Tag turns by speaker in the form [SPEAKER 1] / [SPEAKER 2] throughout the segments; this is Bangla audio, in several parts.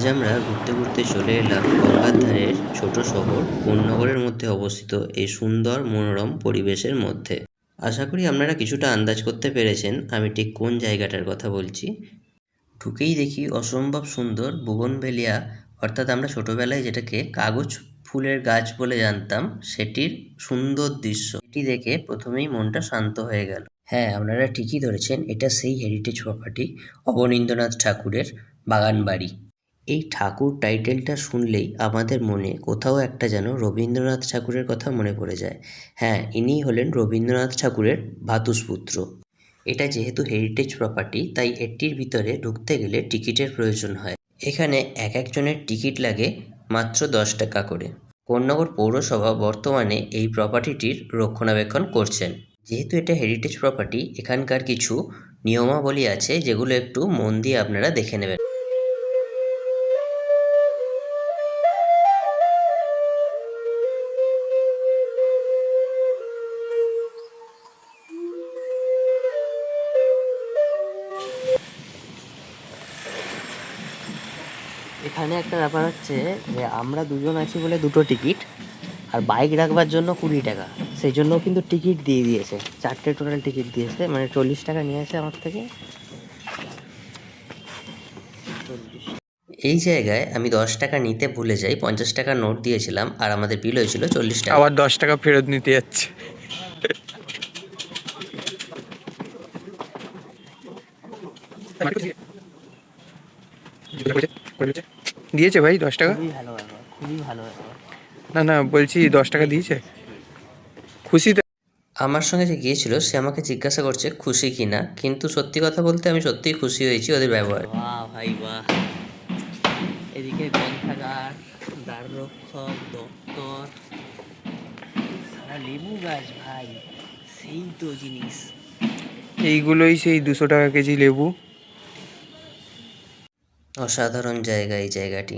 [SPEAKER 1] আজ আমরা ঘুরতে ঘুরতে চলে এলাম গঙ্গার ধারের ছোট শহর কোন্নগরের মধ্যে অবস্থিত এই সুন্দর মনোরম পরিবেশের মধ্যে। আশা করি আপনারা কিছুটা আন্দাজ করতে পেরেছেন আমি ঠিক কোন জায়গাটার কথা বলছি। ঢুকেই দেখি অসম্ভব সুন্দর বুগনভেলিয়া, অর্থাৎ আমরা ছোটবেলায় যেটাকে কাগজ ফুলের গাছ বলে জানতাম, সেটির সুন্দর দৃশ্য। এটি দেখে প্রথমেই মনটা শান্ত হয়ে গেল। হ্যাঁ, আপনারা ঠিকই ধরেছেন, এটা সেই হেরিটেজ প্রপার্টি অবনীন্দ্রনাথ ঠাকুরের বাগান বাড়ি। এই ঠাকুর টাইটেলটা শুনলেই আমাদের মনে কোথাও একটা যেন রবীন্দ্রনাথ ঠাকুরের কথা মনে পড়ে যায়। হ্যাঁ, ইনিই হলেন রবীন্দ্রনাথ ঠাকুরের ভ্রাতুষ্পুত্র। এটা যেহেতু হেরিটেজ প্রপার্টি, তাই এটির ভিতরে ঢুকতে গেলে টিকিটের প্রয়োজন হয়। এখানে এক একজনের টিকিট লাগে মাত্র 10 টাকা করে। কোন্নগর পৌরসভা বর্তমানে এই প্রপার্টিটির রক্ষণাবেক্ষণ করছেন। যেহেতু এটা হেরিটেজ প্রপার্টি, এখানকার কিছু নিয়মাবলী আছে যেগুলো একটু মন দিয়ে আপনারা দেখে নেবেন। এখানে একটা ব্যাপার হচ্ছে যে আমরা দুজন আছি বলে 2টো টিকিট, আর বাইক রাখবার জন্য 20 টাকা। সেই জন্য কিন্তু টিকিট দিয়ে দিয়েছে, 4টে টোটাল টিকিট দিয়েছে, মানে 40 টাকা নিয়েছে আমার থেকে। এই জায়গায় আমি 10 টাকা নিতে ভুলে যাই, 50 টাকার নোট দিয়েছিলাম আর আমাদের বিল হয়েছিল 40 টাকা।
[SPEAKER 2] আবার 10 টাকা ফেরত নিতে যাচ্ছে। দিয়েছে ভাই 10 টাকা?
[SPEAKER 1] খুবই ভালো ব্যাপার, খুবই ভালো ব্যাপার।
[SPEAKER 2] না না, বলছি 10 টাকা দিয়েছে, খুশি তো?
[SPEAKER 1] আমার সঙ্গে যে গিয়েছিল সে আমাকে জিজ্ঞাসা করছে খুশি কি না, কিন্তু সত্যি কথা বলতে আমি সত্যিই খুশি হয়েছি ওদের ব্যবহার। বাহ ভাই বাহ। এদিকে গ্রন্থাগার, দ্বাররক্ষক, দপ্তর, সারা লেবু গাছ ভাই, সেই তো জিনিস।
[SPEAKER 2] এইগুলোই সেই 200 টাকা কেজি লেবু।
[SPEAKER 1] অসাধারণ জায়গা এই জায়গাটি,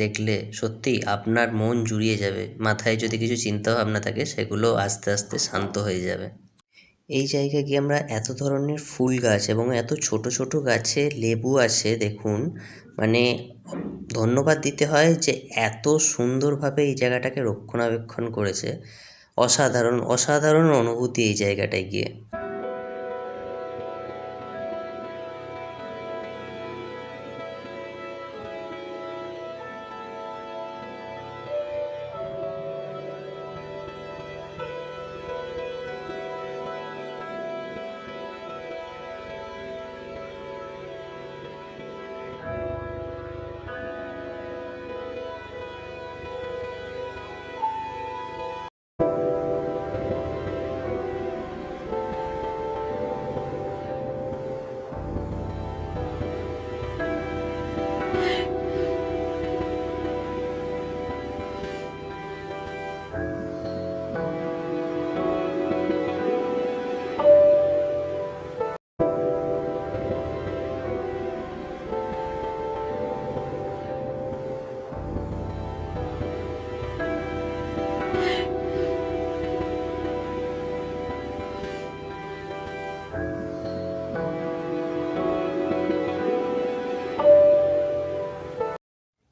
[SPEAKER 1] দেখলে সত্যি আপনার মন জুড়িয়ে যাবে। মাথায় যদি কিছু চিন্তা ভাবনা থাকে সেগুলো আস্তে আস্তে শান্ত হয়ে যাবে। এই জায়গায় গিয়ে আমরা এত ধরনের ফুল গাছ এবং এত ছোট ছোট গাছে লেবু আছে দেখুন, মানে ধন্যবাদ দিতে হয় যে এত সুন্দরভাবে এই জায়গাটাকে রক্ষণাবেক্ষণ করেছে। অসাধারণ অসাধারণ অনুভূতি এই জায়গাটায় গিয়ে।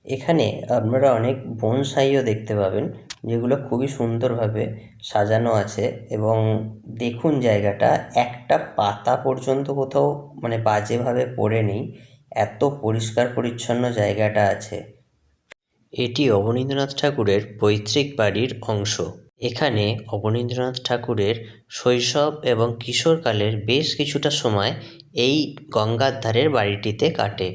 [SPEAKER 1] এখানে আপনারা অনেক বনসাইও দেখতে পাবেন, যেগুলো খুবই সুন্দরভাবে সাজানো আছে। এবং দেখুন জায়গাটা, একটা পাতা পর্যন্ত কোথাও মানে বাজেভাবে পড়ে নেই, এত পরিষ্কার পরিচ্ছন্ন জায়গাটা আছে। এটি অবনীন্দ্রনাথ ঠাকুরের পৈতৃক বাড়ির অংশ। এখানে অবনীন্দ্রনাথ ঠাকুরের শৈশব এবং কিশোরকালের বেশ কিছুটা সময় এই গঙ্গার ধারের বাড়িটিতে কাটে।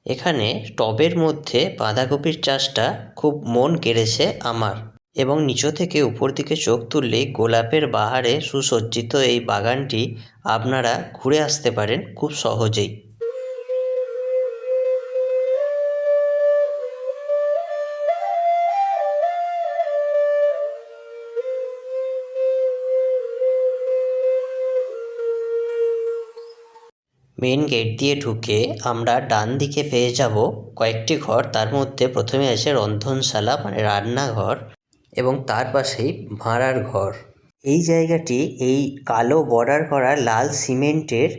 [SPEAKER 1] এখানে টবের মধ্যে বাঁধাকপির চাষটা খুব মন কেড়েছে আমার। এবং নিচ থেকে উপর দিকে চোখ তুললেই গোলাপের বাহারে সুসজ্জিত এই বাগানটি আপনারা ঘুরে আসতে পারেন খুব সহজেই। মেন গেট দিয়ে ঢুকে আমরা ডান দিকে পেয়ে যাব কয়েকটি ঘর। তার মধ্যে প্রথমে আছে রন্ধনশালা মানে রান্নাঘর, এবং তার পাশেই ভাঁড়ার ঘর। এই জায়গাটি এই কালো বর্ডার করা লাল সিমেন্টের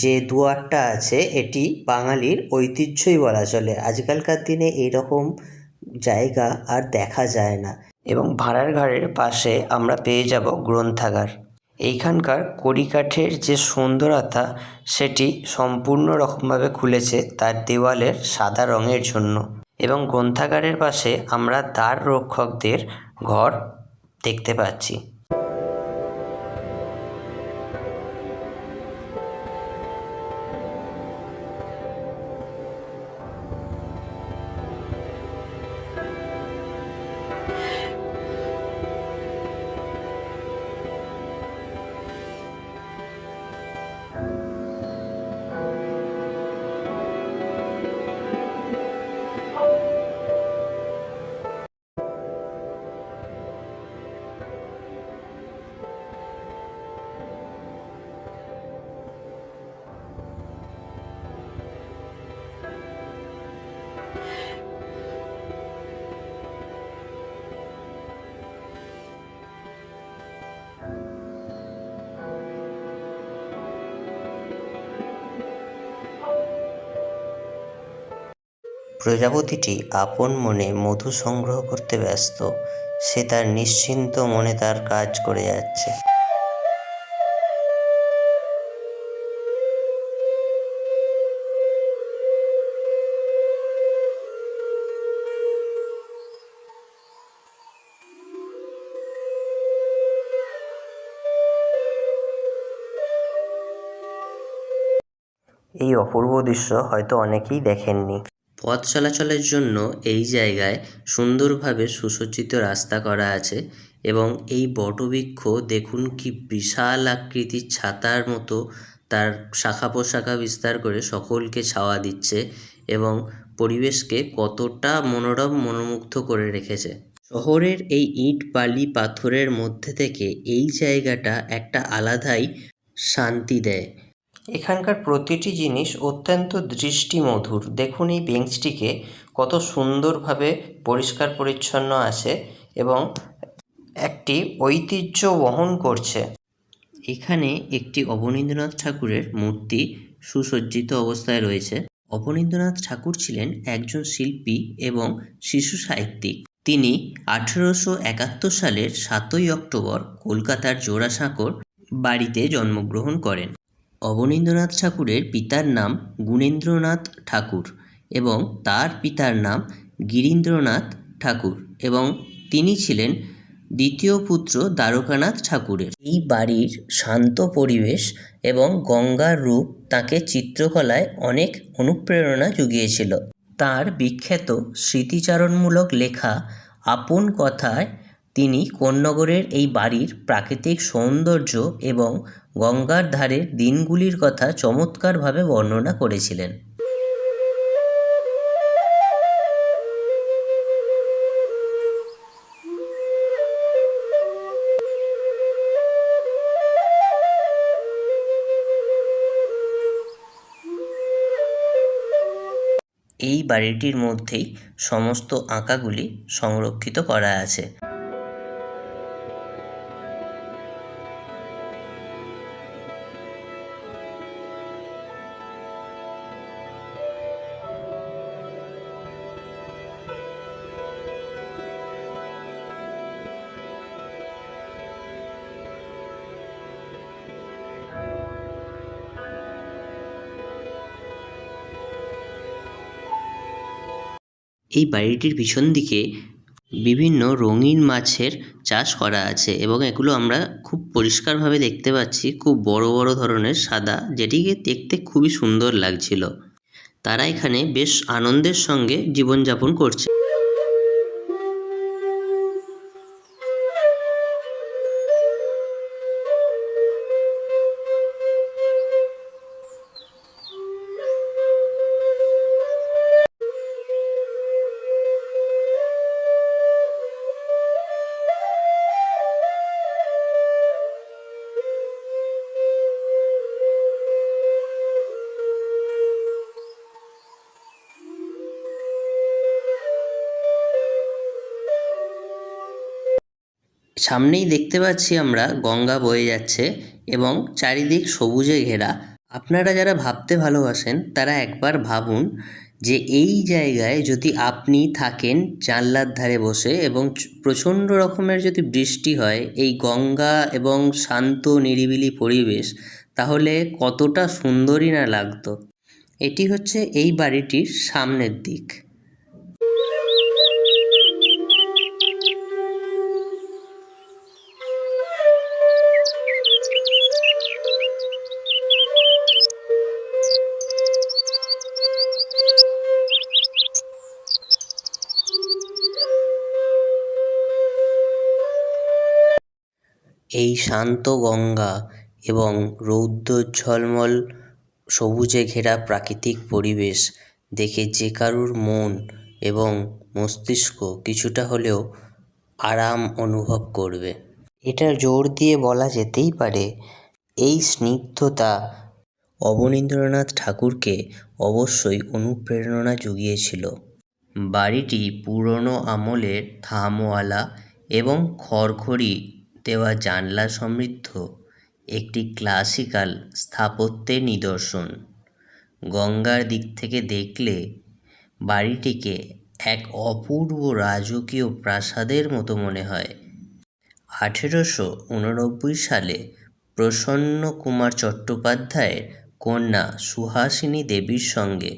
[SPEAKER 1] যে দুয়ারটা আছে, এটি বাঙালির ঐতিহ্যই বলা চলে। আজকালকার দিনে এইরকম জায়গা আর দেখা যায় না। এবং ভাঁড়ার ঘরের পাশে আমরা পেয়ে যাব গ্রন্থাগার। এইখানকার কড়িকাঠের যে সুন্দরতা সেটি সম্পূর্ণ রকমভাবে খুলেছে তার দেওয়ালের সাদা রঙের জন্য। এবং গ্রন্থাগারের পাশে আমরা দ্বার রক্ষকদের ঘর দেখতে পাচ্ছি। প্রজাপতিটি আপন মনে মধু সংগ্রহ করতে ব্যস্ত। সে তার নিশ্চিন্ত মনে তার কাজ করে যাচ্ছে। এই অপূর্ব দৃশ্য হয়তো অনেকেই দেখেননি। পথ চলাচলের জন্য এই জায়গায় সুন্দরভাবে সুসজ্জিত রাস্তা করা আছে, এবং এই বটবৃক্ষ দেখুন কি বিশাল আকৃতির ছাতার মতো তার শাখা প্রশাখা বিস্তার করে সকলকে ছাওয়া দিচ্ছে, এবং পরিবেশকে কতটা মনোরম মনোমুগ্ধ করে রেখেছে। শহরের এই ইট বালি পাথরের মধ্যে থেকে এই জায়গাটা একটা আলাদাই শান্তি দেয়। এখানকার প্রতিটি জিনিস অত্যন্ত দৃষ্টিমধুর। দেখুন এই বেঞ্চটিকে কত সুন্দরভাবে পরিষ্কার পরিচ্ছন্ন আছে এবং একটি ঐতিহ্য বহন করছে। এখানে একটি অবনীন্দ্রনাথ ঠাকুরের মূর্তি সুসজ্জিত অবস্থায় রয়েছে। অবনীন্দ্রনাথ ঠাকুর ছিলেন একজন শিল্পী এবং শিশু সাহিত্যিক। তিনি 1871 সালের 7ই অক্টোবর কলকাতার জোড়াসাঁকোর বাড়িতে জন্মগ্রহণ করেন। অবনীন্দ্রনাথ ঠাকুরের পিতার নাম গুণেন্দ্রনাথ ঠাকুর এবং তার পিতার নাম গিরীন্দ্রনাথ ঠাকুর, এবং তিনি ছিলেন দ্বিতীয় পুত্র দ্বারকানাথ ঠাকুরের। এই বাড়ির শান্ত পরিবেশ এবং গঙ্গার রূপ তাকে চিত্রকলায় অনেক অনুপ্রেরণা জুগিয়েছিল। তার বিখ্যাত স্মৃতিচারণমূলক লেখা আপন কথায় তিনি কোন্নগরের এই বাড়ির প্রাকৃতিক সৌন্দর্য এবং গঙ্গার ধারের দিনগুলির কথা চমৎকারভাবে বর্ণনা করেছিলেন। এই বাড়িটির মধ্যেই সমস্ত আঁকাগুলি সংরক্ষিত করা আছে। এই বাড়িটির পিছন দিকে বিভিন্ন রঙিন মাছের চাষ করা আছে, এবং এগুলো আমরা খুব পরিষ্কারভাবে দেখতে পাচ্ছি। খুব বড় বড় ধরনের সাদা, যেটিকে দেখতে খুবই সুন্দর লাগছিল। তারা এখানে বেশ আনন্দের সঙ্গে জীবনযাপন করছে। সামনেই দেখতে পাচ্ছি আমরা গঙ্গা বয়ে যাচ্ছে এবং চারিদিক সবুজে ঘেরা। আপনারা যারা ভাবতে ভালোবাসেন তারা একবার ভাবুন যে এই জায়গায় যদি আপনি থাকেন জানলার ধারে বসে এবং প্রচণ্ড রকমের যদি বৃষ্টি হয়, এই গঙ্গা এবং শান্ত নিরিবিলি পরিবেশ, তাহলে কতটা সুন্দরই না লাগতো। এটি হচ্ছে এই বাড়িটির সামনের দিক। এই শান্ত গঙ্গা এবং রৌদ্রোজ্জ্বলমল সবুজে ঘেরা প্রাকৃতিক পরিবেশ দেখে যে কারুর মন এবং মস্তিষ্ক কিছুটা হলেও আরাম অনুভব করবে। এটা জোর দিয়ে বলা যেতেই পারে এই স্নিগ্ধতা অবনীন্দ্রনাথ ঠাকুরকে অবশ্যই অনুপ্রেরণা জুগিয়েছিল। বাড়িটি পুরনো আমলের থামওয়ালা এবং খড়খড়ি দেওয়া জানলা সমৃদ্ধ একটি ক্লাসিক্যাল স্থাপত্যের নিদর্শন। গঙ্গার দিক থেকে দেখলে বাড়িটিকে এক অপূর্ব রাজকীয় প্রাসাদের মতো মনে হয়। 1889 সালে প্রসন্ন কুমার চট্টোপাধ্যায়ের কন্যা সুহাসিনী দেবীর সঙ্গে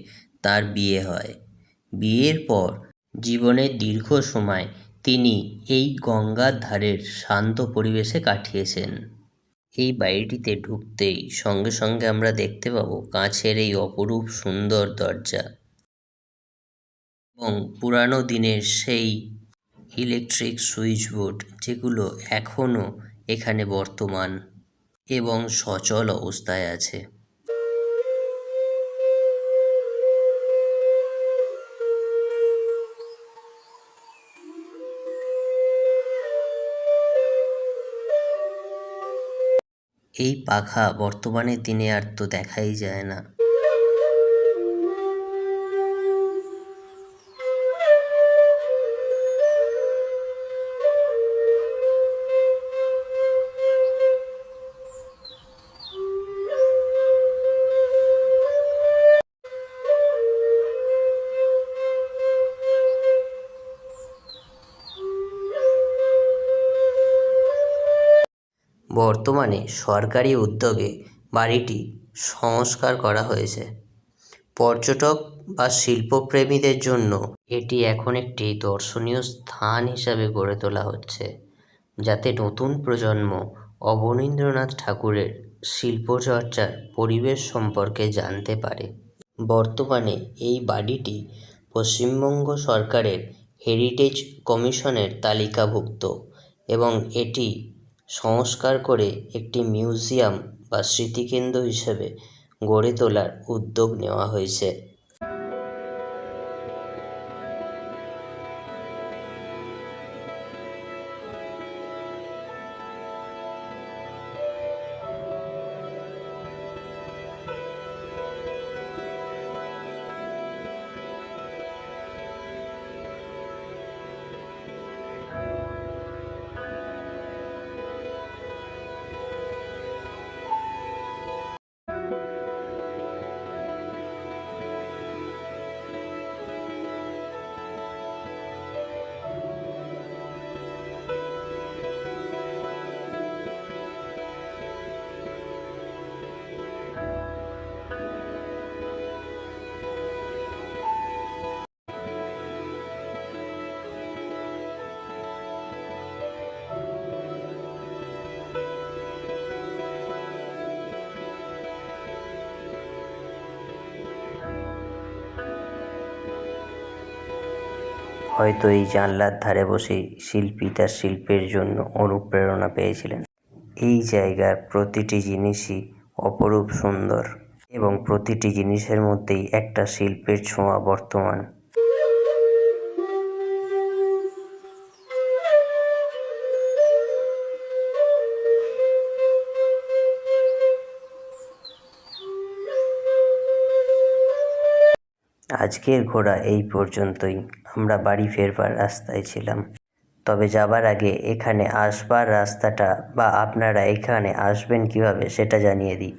[SPEAKER 1] তার বিয়ে হয়। বিয়ের পর জীবনের দীর্ঘ সময় তিনি এই গঙ্গার ধারের শান্ত পরিবেশে কাটিয়েছেন। এই বাড়িটিতে ঢুকতেই সঙ্গে সঙ্গে আমরা দেখতে পাবো কাঁচের এই অপরূপ সুন্দর দরজা এবং পুরানো দিনের সেই ইলেকট্রিক সুইচ বোর্ড, যেগুলো এখনও এখানে বর্তমান এবং সচল অবস্থায় আছে। এই পাখা বর্তমানের দিনে আর তো দেখাই যায় না। বর্তমানে সরকারি উদ্যোগে বাড়িটি সংস্কার করা হয়েছে। পর্যটক বা শিল্পপ্রেমীদের জন্য এটি এখন একটি দর্শনীয় স্থান হিসাবে গড়ে তোলা হচ্ছে, যাতে নতুন প্রজন্ম অবনীন্দ্রনাথ ঠাকুরের শিল্পচর্চার পরিবেশ সম্পর্কে জানতে পারে। বর্তমানে এই বাড়িটি পশ্চিমবঙ্গ সরকারের হেরিটেজ কমিশনের তালিকাভুক্ত এবং এটি সংস্কার করে একটি মিউজিয়াম বা স্মৃতিকেন্দ্র হিসেবে গড়ে তোলার উদ্যোগ নেওয়া হয়েছে। হয়তো এই জানলার ধারে বসেই শিল্পী তার শিল্পের জন্য অনুপ্রেরণা পেয়েছিলেন। এই জায়গার প্রতিটি জিনিসই অপরূপ সুন্দর এবং প্রতিটি জিনিসের মধ্যেই একটা শিল্পের ছোঁয়া বর্তমান। আজকের ঘোরা এই পর্যন্তই। আমরা বাড়ি ফেরবার রাস্তায় ছিলাম। তবে যাবার আগে এখানে আসবার রাস্তাটা বা আপনারা এখানে আসবেন কিভাবে সেটা জানিয়ে দিই।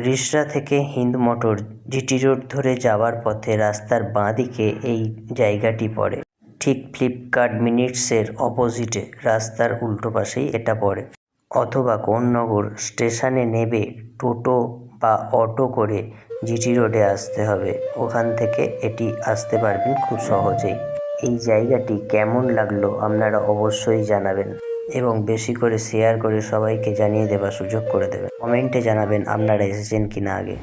[SPEAKER 1] রিষড়া থেকে হিন্দ মোটর জিটি রোড ধরে যাওয়ার পথে রাস্তার বাঁ দিকে এই জায়গাটি পড়ে। ঠিক ফ্লিপকার্ট মিনিটসের অপোজিটে রাস্তার উল্টো পাশেই এটা পড়ে। অথবা কোন্নগর স্টেশনে নেবে টোটো বা অটো করে জিটি রোডে আসতে হবে। ওখান থেকে এটি আসতে পারবেন খুব সহজেই। এই জায়গাটি কেমন লাগলো আপনারা অবশ্যই জানাবেন এবং বেশি করে শেয়ার করে সবাইকে জানিয়ে দেবার সুযোগ করে দেবেন। কমেন্টে জানাবেন আপনারা এসেছেন কিনা আগে।